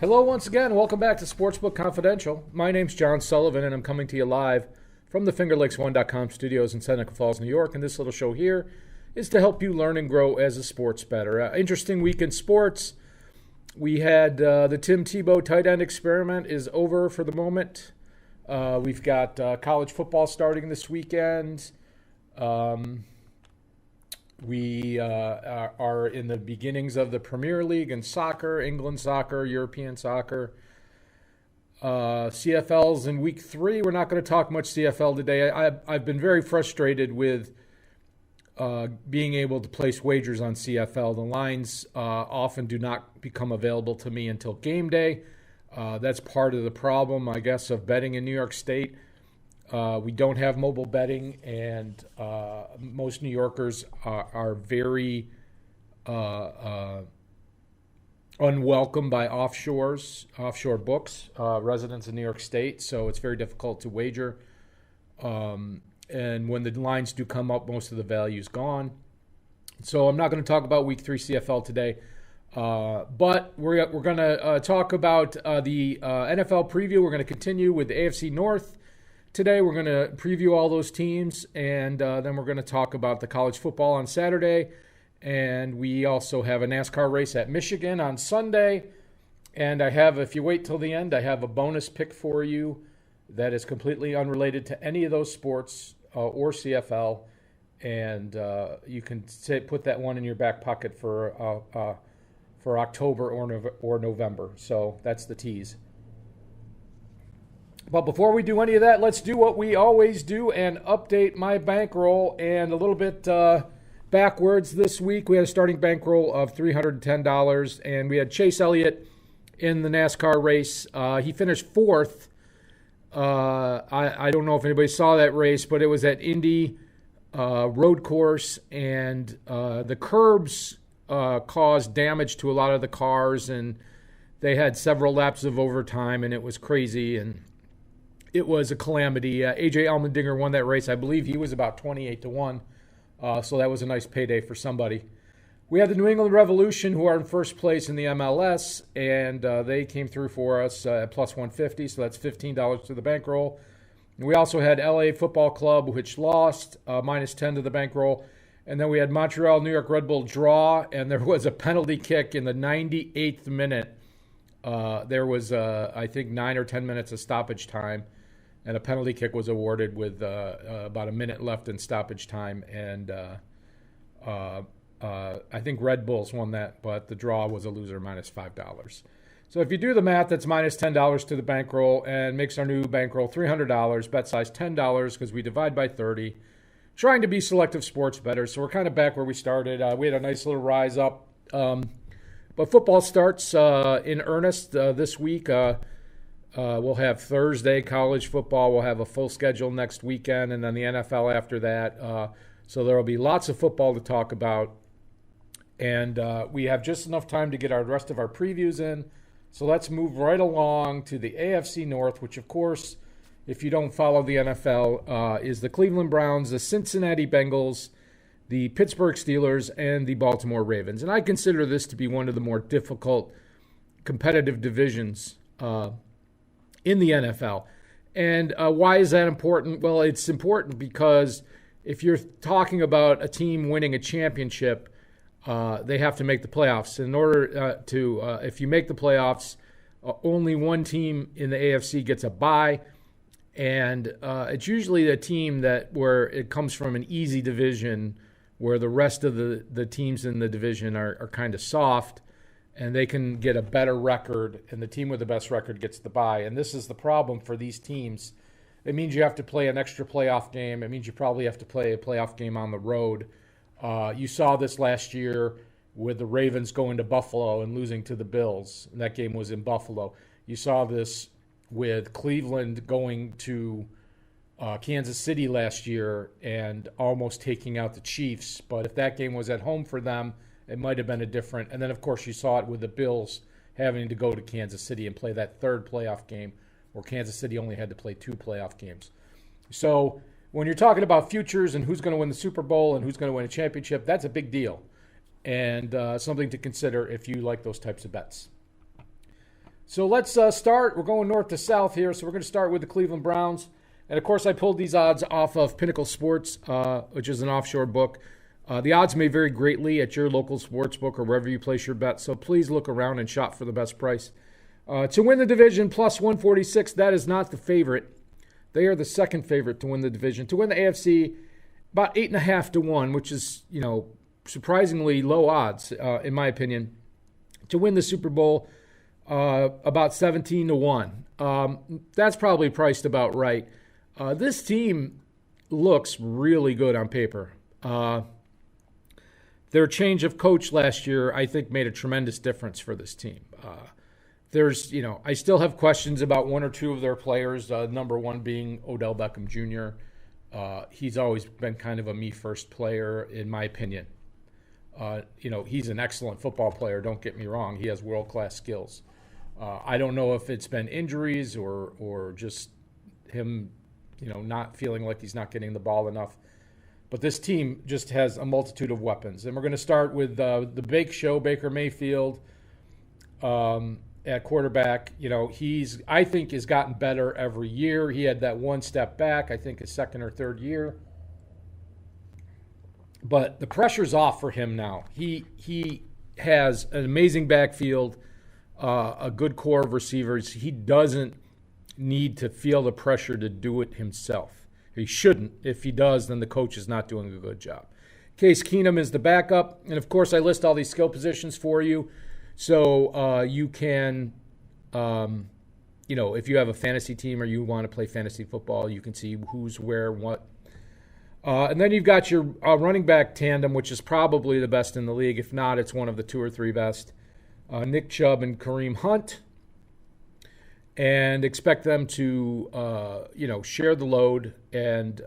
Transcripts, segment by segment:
Hello once again. Welcome back to Sportsbook Confidential. My name's John Sullivan, and I'm coming to you live from the FingerLakes1.com studios in Seneca Falls, New York. And this little show here is to help you learn and grow as a sports bettor. Interesting week in sports. We had the Tim Tebow tight end experiment is over for the moment. We've got college football starting this weekend. We are in the beginnings of the Premier League in soccer, England soccer, European soccer. CFL's in week 3. We're not going to talk much CFL today. I've been very frustrated with being able to place wagers on CFL. The lines often do not become available to me until game day. That's part of the problem, I guess, of betting in New York State. We don't have mobile betting, and most New Yorkers are very unwelcome by offshore books, residents in New York State, so it's very difficult to wager. And when the lines do come up, most of the value is gone. So I'm not going to talk about Week 3 CFL today, but we're going to talk about the NFL preview. We're going to continue with the AFC North. Today we're going to preview all those teams, and then we're going to talk about the college football on Saturday. And we also have a NASCAR race at Michigan on Sunday. And I have, if you wait till the end, I have a bonus pick for you that is completely unrelated to any of those sports or CFL. And you can put that one in your back pocket for October or November. So that's the tease. But before we do any of that, let's do what we always do and update my bankroll. And a little bit backwards this week, we had a starting bankroll of $310, and we had Chase Elliott in the NASCAR race. He finished 4th. I don't know if anybody saw that race, but it was at Indy road course, and the curbs caused damage to a lot of the cars, and they had several laps of overtime, and it was crazy, and it was a calamity. A.J. Allmendinger won that race. I believe he was about 28-1, so that was a nice payday for somebody. We had the New England Revolution, who are in first place in the MLS, and they came through for us at plus 150, so that's $15 to the bankroll. We also had LA Football Club, which lost, minus 10 to the bankroll. And then we had Montreal, New York Red Bull draw, and there was a penalty kick in the 98th minute. There was, I think, 9 or 10 minutes of stoppage time, and a penalty kick was awarded with about a minute left in stoppage time. And I think Red Bulls won that, but the draw was a loser, minus $5. So if you do the math, that's minus $10 to the bankroll and makes our new bankroll $300, bet size $10 because we divide by 30. Trying to be selective sports bettors, so we're kind of back where we started. We had a nice little rise up. But football starts in earnest this week. We'll have Thursday college football. We'll have a full schedule next weekend, and then the NFL after that. So there will be lots of football to talk about. And we have just enough time to get our rest of our previews in. So let's move right along to the AFC North, which, of course, if you don't follow the NFL, is the Cleveland Browns, the Cincinnati Bengals, the Pittsburgh Steelers, and the Baltimore Ravens. And I consider this to be one of the more difficult competitive divisions in the NFL. And why is that important? Well, it's important because if you're talking about a team winning a championship, they have to make the playoffs. In order if you make the playoffs, only one team in the AFC gets a bye. And it's usually a team where it comes from an easy division where the rest of the teams in the division are kind of soft, and they can get a better record, and the team with the best record gets the bye. And this is the problem for these teams. It means you have to play an extra playoff game. It means you probably have to play a playoff game on the road. You saw this last year with the Ravens going to Buffalo and losing to the Bills, and that game was in Buffalo. You saw this with Cleveland going to Kansas City last year and almost taking out the Chiefs. But if that game was at home for them, it might have been a different. And then, of course, you saw it with the Bills having to go to Kansas City and play that third playoff game where Kansas City only had to play 2 playoff games. So when you're talking about futures and who's going to win the Super Bowl and who's going to win a championship, that's a big deal and something to consider if you like those types of bets. So let's start. We're going north to south here. So we're going to start with the Cleveland Browns. And, of course, I pulled these odds off of Pinnacle Sports, which is an offshore book. The odds may vary greatly at your local sports book or wherever you place your bet. So please look around and shop for the best price. To win the division, plus 146, that is not the favorite. They are the second favorite to win the division. To win the AFC, about 8.5 to 1, which is, surprisingly low odds, in my opinion. To win the Super Bowl, about 17 to 1. That's probably priced about right. This team looks really good on paper. Their change of coach last year, I think, made a tremendous difference for this team. I still have questions about one or two of their players, number one being Odell Beckham Jr. He's always been kind of a me-first player, in my opinion. He's an excellent football player, don't get me wrong. He has world-class skills. I don't know if it's been injuries or just him, not feeling like he's not getting the ball enough. But this team just has a multitude of weapons. And we're going to start with the Bake Show, Baker Mayfield, at quarterback. I think has gotten better every year. He had that one step back, I think his second or third year. But the pressure's off for him now. He has an amazing backfield, a good core of receivers. He doesn't need to feel the pressure to do it himself. He shouldn't. If he does, then the coach is not doing a good job. Case Keenum is the backup. And, of course, I list all these skill positions for you. So you can, if you have a fantasy team or you want to play fantasy football, you can see who's where, what. And then you've got your running back tandem, which is probably the best in the league. If not, it's one of the two or three best. Nick Chubb and Kareem Hunt. And expect them to, share the load and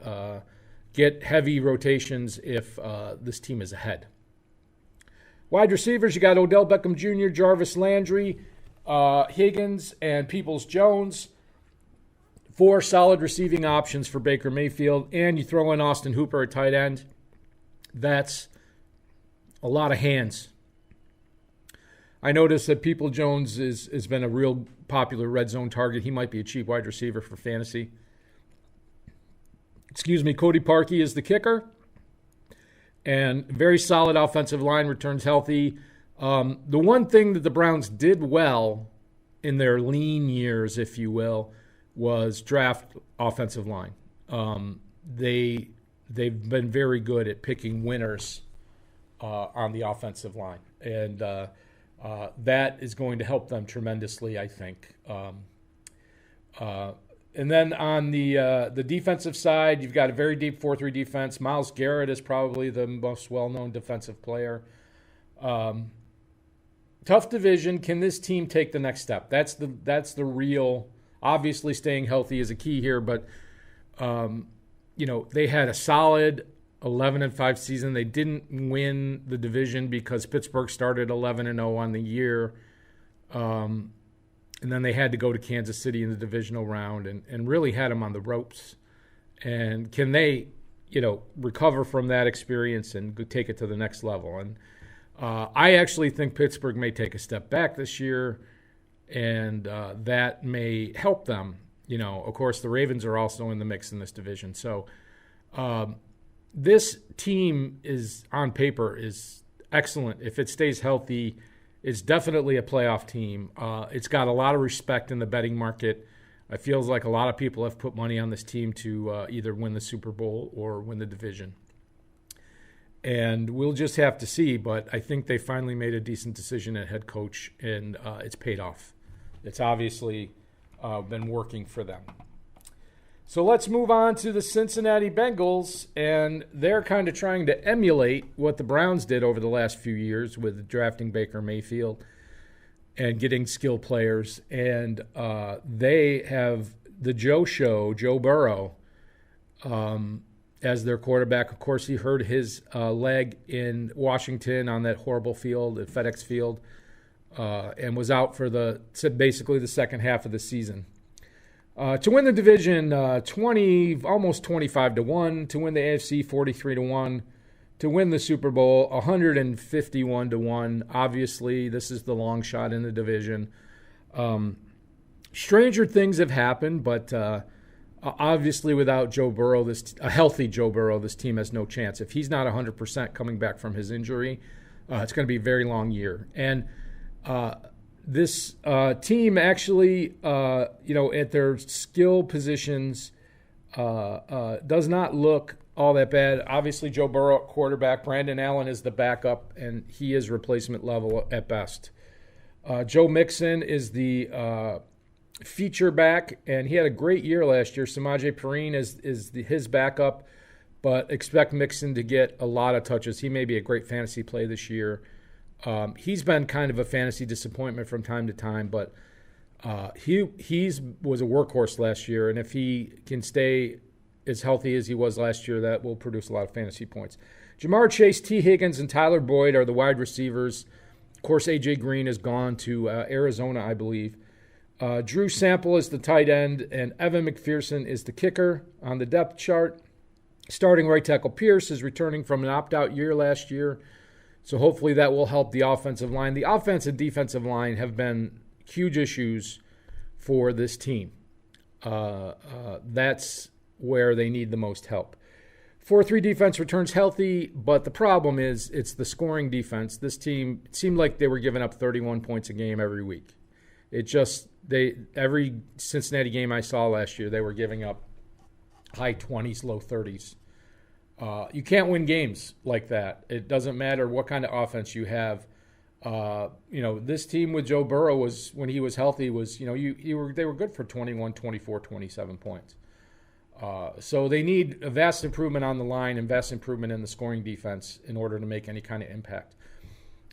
get heavy rotations if this team is ahead. Wide receivers, you got Odell Beckham Jr., Jarvis Landry, Higgins, and Peoples-Jones. 4 solid receiving options for Baker Mayfield. And you throw in Austin Hooper at tight end. That's a lot of hands. I noticed that Peoples-Jones has been a real popular red zone target. He might be a cheap wide receiver for fantasy. Cody Parkey is the kicker. And very solid offensive line, returns healthy. The one thing that the Browns did well in their lean years, if you will, was draft offensive line. They've been very good at picking winners on the offensive line. And that is going to help them tremendously, I think. And then on the defensive side, you've got a very deep 4-3 defense. Myles Garrett is probably the most well-known defensive player. Tough division. Can this team take the next step? That's the real. Obviously, staying healthy is a key here, but they had a solid 11-5 season. They didn't win the division because Pittsburgh started 11-0 on the year. And then they had to go to Kansas City in the divisional round and really had them on the ropes. And can they, recover from that experience and take it to the next level? And I actually think Pittsburgh may take a step back this year, and that may help them. Of course, the Ravens are also in the mix in this division. So this team is, on paper, is excellent. If it stays healthy, it's definitely a playoff team. It's got a lot of respect in the betting market. It feels like a lot of people have put money on this team to either win the Super Bowl or win the division. And we'll just have to see, but I think they finally made a decent decision at head coach, and it's paid off. It's obviously been working for them. So let's move on to the Cincinnati Bengals, and they're kind of trying to emulate what the Browns did over the last few years with drafting Baker Mayfield and getting skilled players. And they have the Joe Burrow, as their quarterback. Of course, he hurt his leg in Washington on that horrible field at FedEx Field and was out for basically the second half of the season. To win the division, almost 25 to 1. To win the AFC, 43 to 1. To win the Super Bowl, 151 to 1. Obviously, this is the long shot in the division. Stranger things have happened, but obviously without Joe Burrow, a healthy Joe Burrow, this team has no chance. If he's not 100% coming back from his injury, it's going to be a very long year. And this team actually, at their skill positions, does not look all that bad. Obviously, Joe Burrow at quarterback. Brandon Allen is the backup, and he is replacement level at best. Joe Mixon is the feature back, and he had a great year last year. Samaje Perine is his backup, but expect Mixon to get a lot of touches. He may be a great fantasy play this year. He's been kind of a fantasy disappointment from time to time, but he was a workhorse last year, and if he can stay as healthy as he was last year, that will produce a lot of fantasy points. Jamar Chase, T. Higgins, and Tyler Boyd are the wide receivers. Of course, A.J. Green has gone to Arizona, I believe. Drew Sample is the tight end, and Evan McPherson is the kicker on the depth chart. Starting right tackle Pierce is returning from an opt-out year last year, so hopefully that will help the offensive line. The offense and defensive line have been huge issues for this team. That's where they need the most help. 4-3 defense returns healthy, but the problem is it's the scoring defense. This team, it seemed like they were giving up 31 points a game every week. Every Cincinnati game I saw last year, they were giving up high 20s, low 30s. You can't win games like that. It doesn't matter what kind of offense you have. This team with Joe Burrow was, when he was healthy, they were good for 21, 24, 27 points. So they need a vast improvement on the line and vast improvement in the scoring defense in order to make any kind of impact.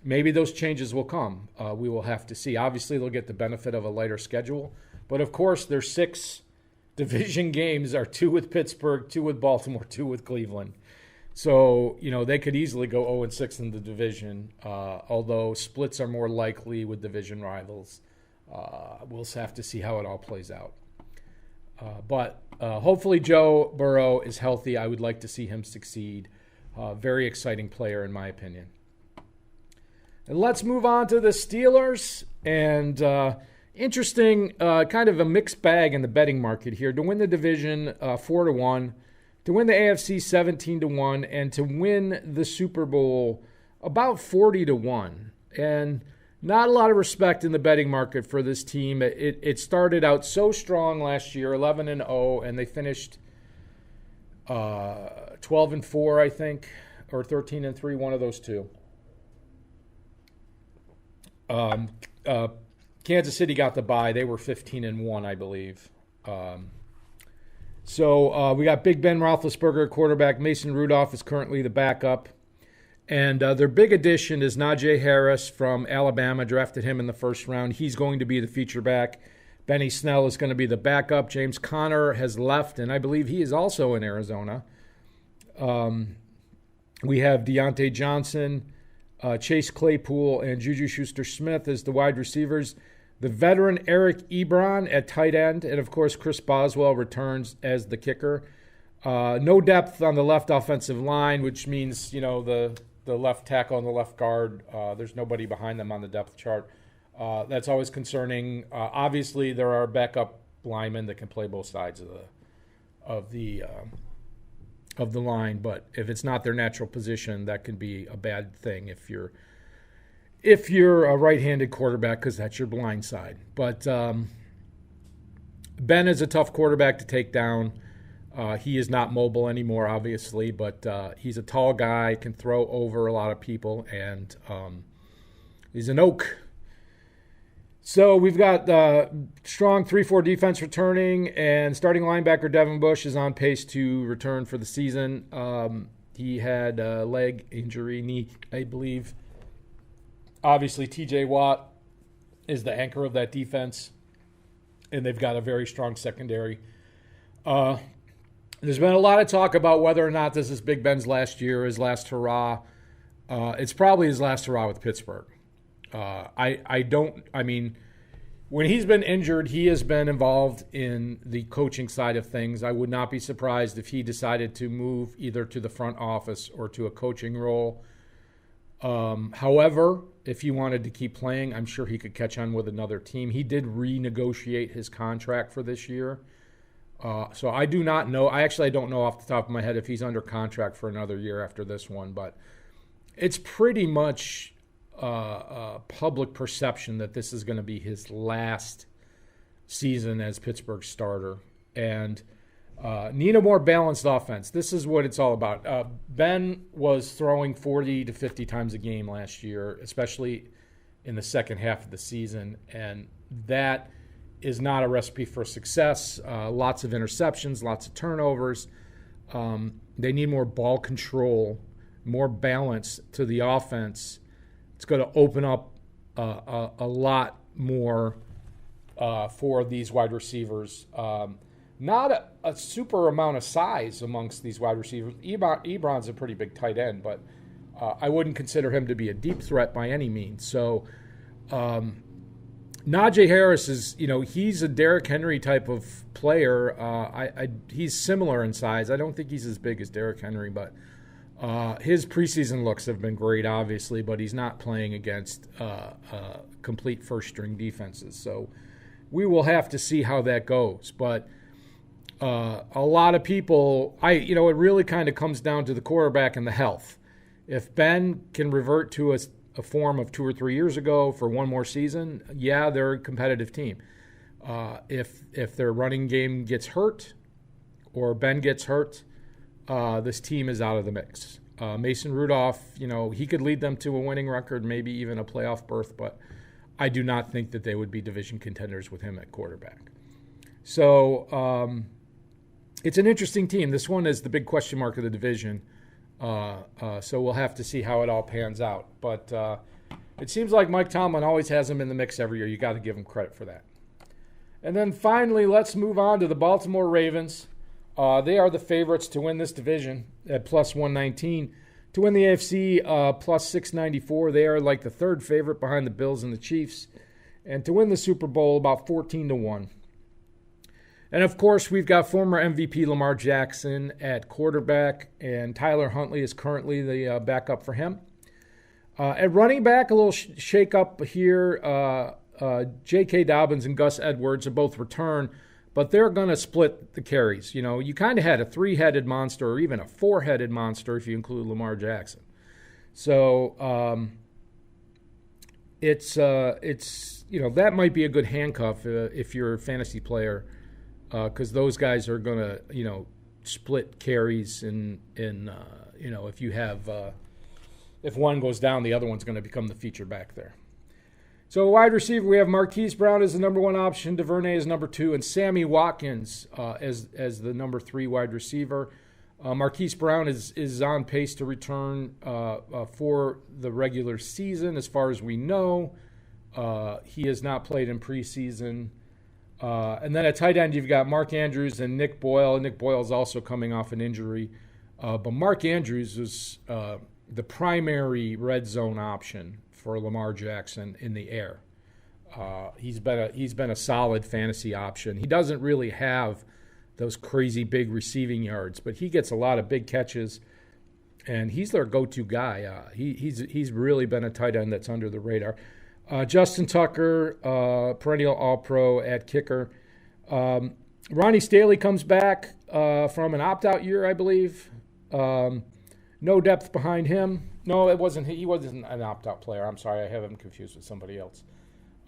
Maybe those changes will come. We will have to see. Obviously, they'll get the benefit of a lighter schedule. But, of course, their 6 division games are 2 with Pittsburgh, 2 with Baltimore, 2 with Cleveland. So, they could easily go 0-6 in the division, although splits are more likely with division rivals. We'll have to see how it all plays out. But hopefully Joe Burrow is healthy. I would like to see him succeed. Very exciting player, in my opinion. And let's move on to the Steelers. And interesting, kind of a mixed bag in the betting market here. To win the division 4-1, to win the AFC 17-1, and to win the Super Bowl about 40-1. And not a lot of respect in the betting market for this team. It started out so strong last year, 11-0, and they finished 12-4, I think, or 13-3, one of those two. Kansas City got the bye. They were 15-1, I believe. So we got Big Ben Roethlisberger at quarterback. Mason Rudolph is currently the backup. And their big addition is Najee Harris from Alabama. Drafted him in the first round. He's going to be the feature back. Benny Snell is going to be the backup. James Conner has left, and I believe he is also in Arizona. We have Deontay Johnson, Chase Claypool, and Juju Schuster-Smith as the wide receivers. The veteran Eric Ebron at tight end. And, of course, Chris Boswell returns as the kicker. No depth on the left offensive line, which means, the left tackle and the left guard, there's nobody behind them on the depth chart. That's always concerning. Obviously, there are backup linemen that can play both sides of the line, but if it's not their natural position, that can be a bad thing if you're a right-handed quarterback, because that's your blind side. But Ben is a tough quarterback to take down. He is not mobile anymore, obviously, but he's a tall guy, can throw over a lot of people, and he's an oak. So we've got strong 3-4 defense returning, and starting linebacker Devin Bush is on pace to return for the season. He had a leg injury, knee, I believe. Obviously, T.J. Watt is the anchor of that defense, and they've got a very strong secondary. There's been a lot of talk about whether or not this is Big Ben's last year, his last hurrah. It's probably his last hurrah with Pittsburgh. When he's been injured, he has been involved in the coaching side of things. I would not be surprised if he decided to move either to the front office or to a coaching role. However, if he wanted to keep playing, I'm sure he could catch on with another team. He did renegotiate his contract for this year. So I do not know. I don't know off the top of my head if he's under contract for another year after this one. But it's pretty much public perception that this is going to be his last season as Pittsburgh's starter. And need a more balanced offense. This is what it's all about. Ben was throwing 40 to 50 times a game last year, especially in the second half of the season. And that is not a recipe for success. Lots of interceptions, lots of turnovers. They need more ball control, more balance to the offense. It's going to open up a lot more for these wide receivers. Not a super amount of size amongst these wide receivers. Ebron's a pretty big tight end, but I wouldn't consider him to be a deep threat by any means. So Najee Harris is, he's a Derrick Henry type of player. He's similar in size. I don't think he's as big as Derrick Henry, but his preseason looks have been great, obviously, but he's not playing against complete first-string defenses. So we will have to see how that goes. But a lot of people, it really kind of comes down to the quarterback and the health. If Ben can revert to a form of 2 or 3 years ago for one more season, yeah, they're a competitive team. If their running game gets hurt or Ben gets hurt, this team is out of the mix. Mason Rudolph, he could lead them to a winning record, maybe even a playoff berth, but I do not think that they would be division contenders with him at quarterback. So it's an interesting team. This one is the big question mark of the division. So we'll have to see how it all pans out. But it seems like Mike Tomlin always has them in the mix every year. You got to give him credit for that. And then finally, let's move on to the Baltimore Ravens. They are the favorites to win this division at plus 119. To win the AFC, plus 694. They are like the third favorite behind the Bills and the Chiefs. And to win the Super Bowl, about 14-1. And, of course, we've got former MVP Lamar Jackson at quarterback, and Tyler Huntley is currently the backup for him. At running back, a little shake-up here. J.K. Dobbins and Gus Edwards are both return, but they're going to split the carries. You kind of had a 3-headed monster or even a 4-headed monster if you include Lamar Jackson. So it's that might be a good handcuff if you're a fantasy player, because those guys are going to split carries and if you have if one goes down, the other one's going to become the feature back there. So wide receiver, we have Marquise Brown as the number 1 option, DuVernay as number 2, and Sammy Watkins as the number 3 wide receiver. Marquise Brown is on pace to return for the regular season, as far as we know. He has not played in preseason. And then at tight end, you've got Mark Andrews and Nick Boyle. Nick Boyle is also coming off an injury. But Mark Andrews is the primary red zone option for Lamar Jackson in the air. He's been a solid fantasy option. He doesn't really have those crazy big receiving yards, but he gets a lot of big catches, and he's their go-to guy. He's really been a tight end that's under the radar. Justin Tucker, perennial All-Pro at kicker. Ronnie Staley comes back from an opt-out year, I believe. No depth behind him. No, it wasn't. He wasn't an opt-out player. I'm sorry, I have him confused with somebody else.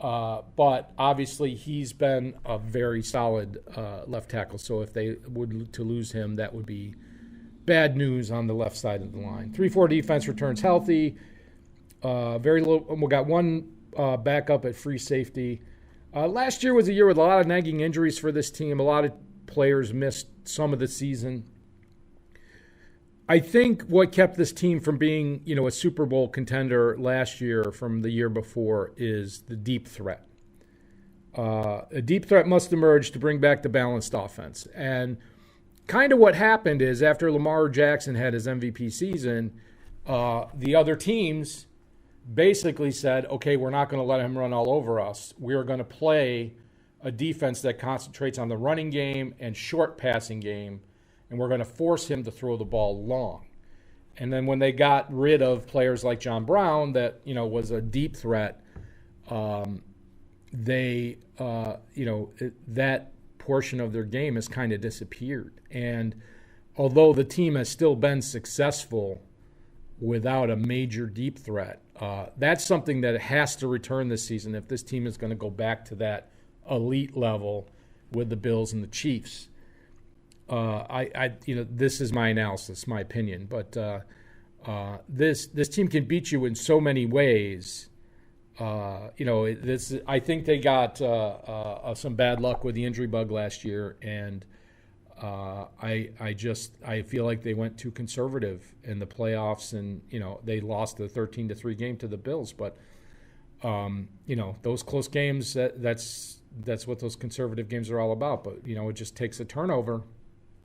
But obviously, he's been a very solid left tackle. So if they would to lose him, that would be bad news on the left side of the line. 3-4 defense returns healthy. Very low. We got one backup at free safety. Last year was a year with a lot of nagging injuries for this team. A lot of players missed some of the season. I think what kept this team from being, a Super Bowl contender last year from the year before is the deep threat. A deep threat must emerge to bring back the balanced offense. And kind of what happened is after Lamar Jackson had his MVP season, the other teams basically said, okay, we're not going to let him run all over us. We're going to play a defense that concentrates on the running game and short passing game, and we're going to force him to throw the ball long. And then when they got rid of players like John Brown, that was a deep threat, that portion of their game has kind of disappeared. And although the team has still been successful without a major deep threat, that's something that has to return this season if this team is going to go back to that elite level with the Bills and the Chiefs. This is my analysis, my opinion, but this team can beat you in so many ways. I think they got some bad luck with the injury bug last year, and I feel like they went too conservative in the playoffs, and they lost the 13-3 game to the Bills. But those close games, that's what those conservative games are all about. But it just takes a turnover,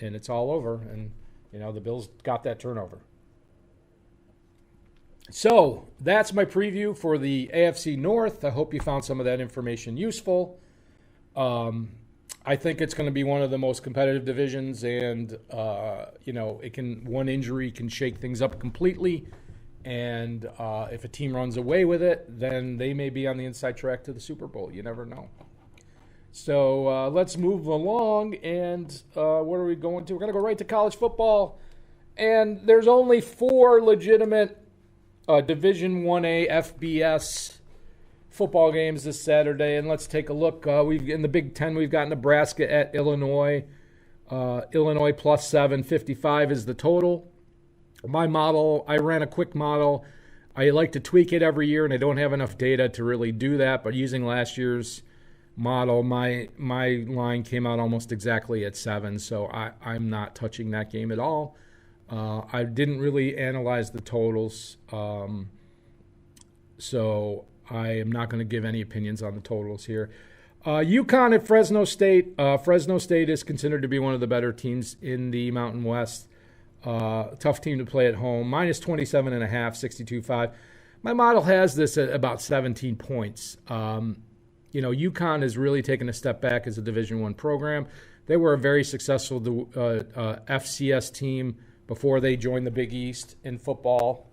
and it's all over. And the Bills got that turnover. So that's my preview for the AFC North. I hope you found some of that information useful. I think it's going to be one of the most competitive divisions, and one injury can shake things up completely. And if a team runs away with it, then they may be on the inside track to the Super Bowl. You never know. So let's move along. And what are we going to? We're going to go right to college football. And there's only 4 legitimate Division 1A FBS football games this Saturday, and let's take a look. In the Big Ten, we've got Nebraska at Illinois. Illinois plus 755 is the total. My model, I ran a quick model. I like to tweak it every year, and I don't have enough data to really do that. But using last year's model, my line came out almost exactly at 7, so I'm not touching that game at all. I didn't really analyze the totals, so I am not going to give any opinions on the totals here. UConn at Fresno State. Fresno State is considered to be one of the better teams in the Mountain West. Tough team to play at home. Minus 27.5, 62.5. My model has this at about 17 points. UConn has really taken a step back as a Division I program. They were a very successful FCS team before they joined the Big East in football.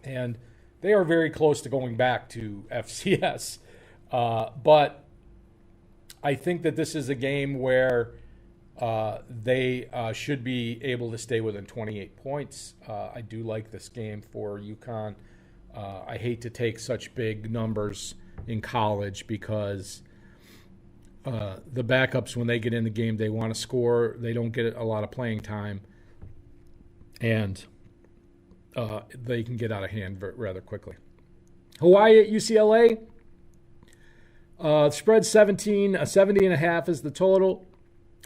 And they are very close to going back to FCS. But I think that this is a game where they should be able to stay within 28 points. I do like this game for UConn. I hate to take such big numbers in college because the backups, when they get in the game, they want to score. They don't get a lot of playing time. And they can get out of hand rather quickly. Hawaii at UCLA. Spread 70.5 is the total.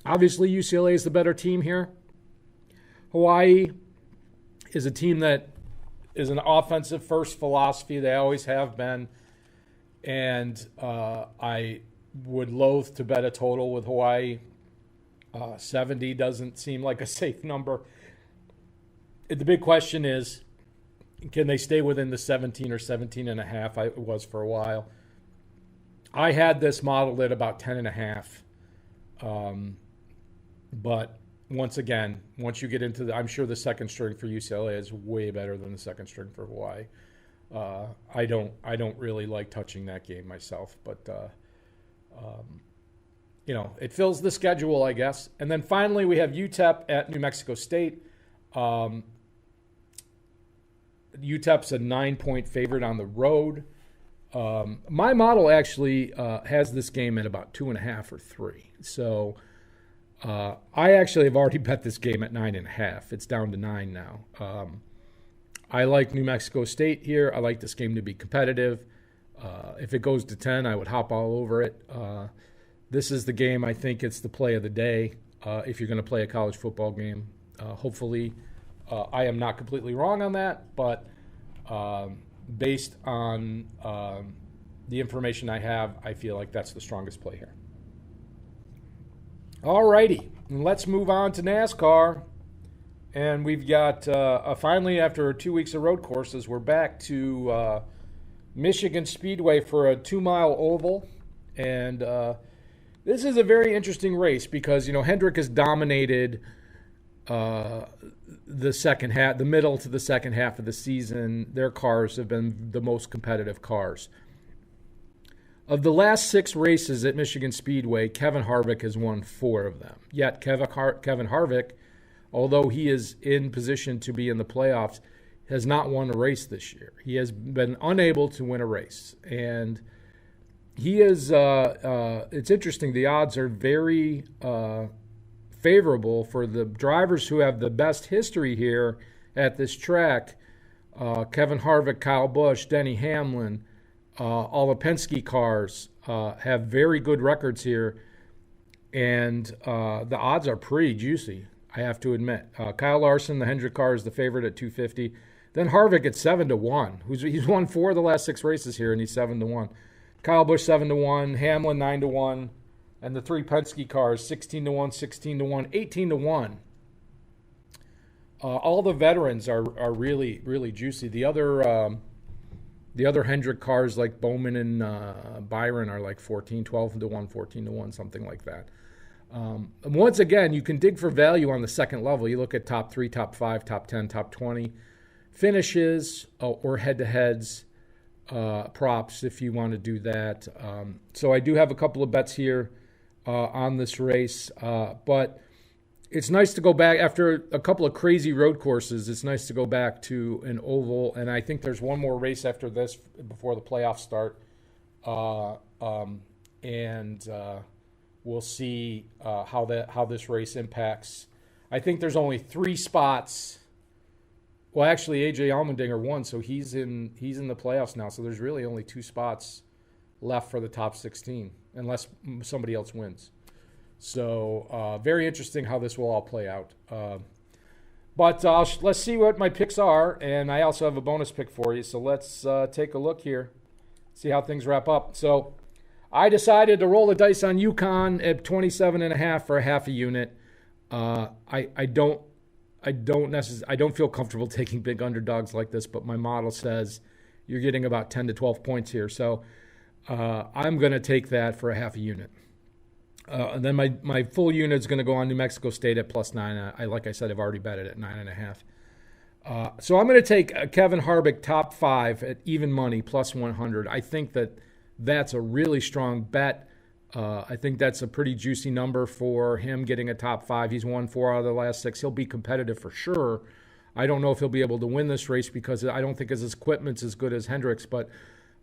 Obviously, UCLA is the better team here. Hawaii is a team that is an offensive-first philosophy. They always have been. And I would loathe to bet a total with Hawaii. 70 doesn't seem like a safe number. The big question is, can they stay within the 17 or 17.5? It was for a while. I had this modeled at about 10.5. But once again, once you get into I'm sure the second string for UCLA is way better than the second string for Hawaii. I don't really like touching that game myself, but it fills the schedule, I guess. And then finally, we have UTEP at New Mexico State. UTEP's a 9-point favorite on the road. My model actually has this game at about 2.5 or 3. So I actually have already bet this game at 9.5. It's down to 9 now. I like New Mexico State here. I like this game to be competitive. If it goes to 10, I would hop all over it. This is the game. I think it's the play of the day if you're going to play a college football game. Hopefully, I am not completely wrong on that, but based on the information I have, I feel like that's the strongest play here. All righty, let's move on to NASCAR. And we've got, finally, after 2 weeks of road courses, we're back to Michigan Speedway for a 2-mile oval. And this is a very interesting race because, Hendrick has dominated the second half, the middle to the second half of the season, their cars have been the most competitive cars. Of the last 6 races at Michigan Speedway, Kevin Harvick has won 4 of them. Yet Kevin Harvick, although he is in position to be in the playoffs, has not won a race this year. He has been unable to win a race. And he is, it's interesting, the odds are very favorable for the drivers who have the best history here at this track. Kevin Harvick, Kyle Busch, Denny Hamlin, all the Penske cars have very good records here, and the odds are pretty juicy, I have to admit. Kyle Larson, the Hendrick car, is the favorite at 250. Then Harvick at 7-1. He's won 4 of the last 6 races here, and he's 7-1. Kyle Busch 7-1, Hamlin 9-1, and the 3 Penske cars 16-1, 16-1, 18-1. All the veterans are really, really juicy. The other Hendrick cars like Bowman and Byron are like 12-1, 14-1, something like that. And once again, you can dig for value on the second level. You look at top 3, top 5, top 10, top 20 finishes or head-to-heads, props if you want to do that. So I do have a couple of bets here on this race, but it's nice to go back after a couple of crazy road courses. It's nice to go back to an oval, and I think there's one more race after this before the playoffs start, and we'll see how this race impacts. I think there's only 3 spots. Well, actually, AJ Allmendinger won, so he's in the playoffs now. So there's really only 2 spots left for the top 16, unless somebody else wins. So very interesting how this will all play out. But let's see what my picks are, and I also have a bonus pick for you. So let's take a look here, see how things wrap up. So I decided to roll the dice on UConn at 27.5 for a half a unit. I don't feel comfortable taking big underdogs like this, but my model says you're getting about 10 to 12 points here. So I'm going to take that for a half a unit. And then my full unit is going to go on New Mexico State at +9. Like I said, I've already bet it at 9.5. So I'm going to take Kevin Harvick top 5 at even money +100. I think that's a really strong bet. I think that's a pretty juicy number for him getting a top 5. He's won 4 out of the last 6. He'll be competitive for sure. I don't know if he'll be able to win this race because I don't think his equipment's as good as Hendrick's, but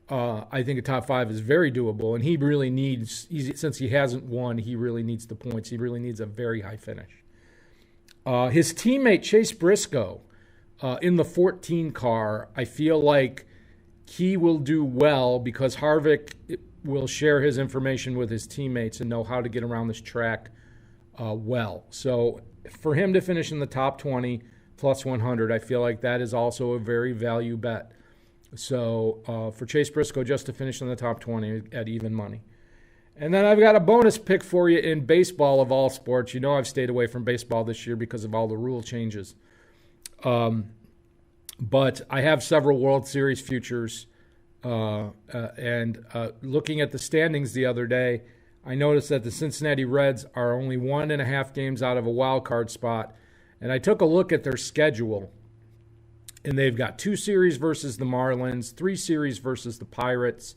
I think a top 5 is very doable, and he really needs, since he hasn't won, he really needs the points. He really needs a very high finish. His teammate Chase Briscoe in the 14 car, I feel like he will do well because Harvick will share his information with his teammates and know how to get around this track well. So for him to finish in the top 20 +100, I feel like that is also a very value bet. So for Chase Briscoe just to finish in the top 20 at even money. And then I've got a bonus pick for you in baseball of all sports. You know I've stayed away from baseball this year because of all the rule changes. But I have several World Series futures. And looking at the standings the other day, I noticed that the Cincinnati Reds are only 1.5 games out of a wild card spot. And I took a look at their schedule. And they've got 2 series versus the Marlins, 3 series versus the Pirates,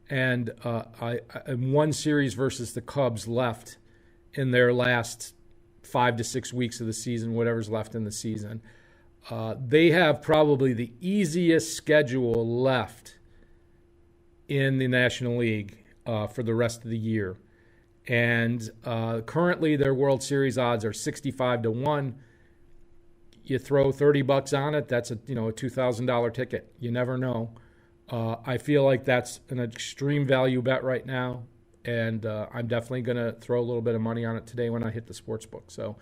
and 1 series versus the Cubs left in their last 5 to 6 weeks of the season, whatever's left in the season. They have probably the easiest schedule left in the National League for the rest of the year. And currently their World Series odds are 65-1. You throw $30 on it, that's a $2,000 ticket. You never know. I feel like that's an extreme value bet right now, and I'm definitely going to throw a little bit of money on it today when I hit the Sportsbook. So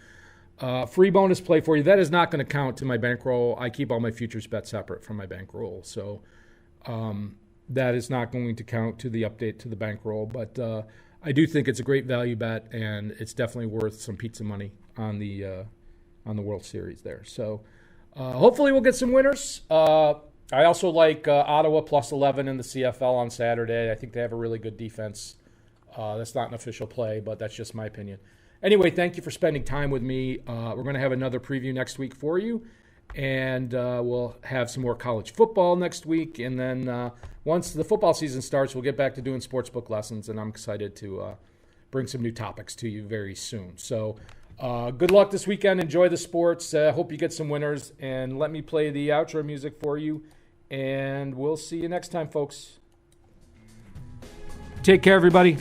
free bonus play for you. That is not going to count to my bankroll. I keep all my futures bets separate from my bankroll. So that is not going to count to the update to the bankroll. But I do think it's a great value bet, and it's definitely worth some pizza money on the World Series there. So hopefully we'll get some winners. I also like Ottawa +11 in the CFL on Saturday. I think they have a really good defense. That's not an official play, but that's just my opinion. Anyway, thank you for spending time with me. We're going to have another preview next week for you. And we'll have some more college football next week. And then once the football season starts, we'll get back to doing sportsbook lessons. And I'm excited to bring some new topics to you very soon. So good luck this weekend. Enjoy the sports. Hope you get some winners. And let me play the outro music for you. And we'll see you next time, folks. Take care, everybody.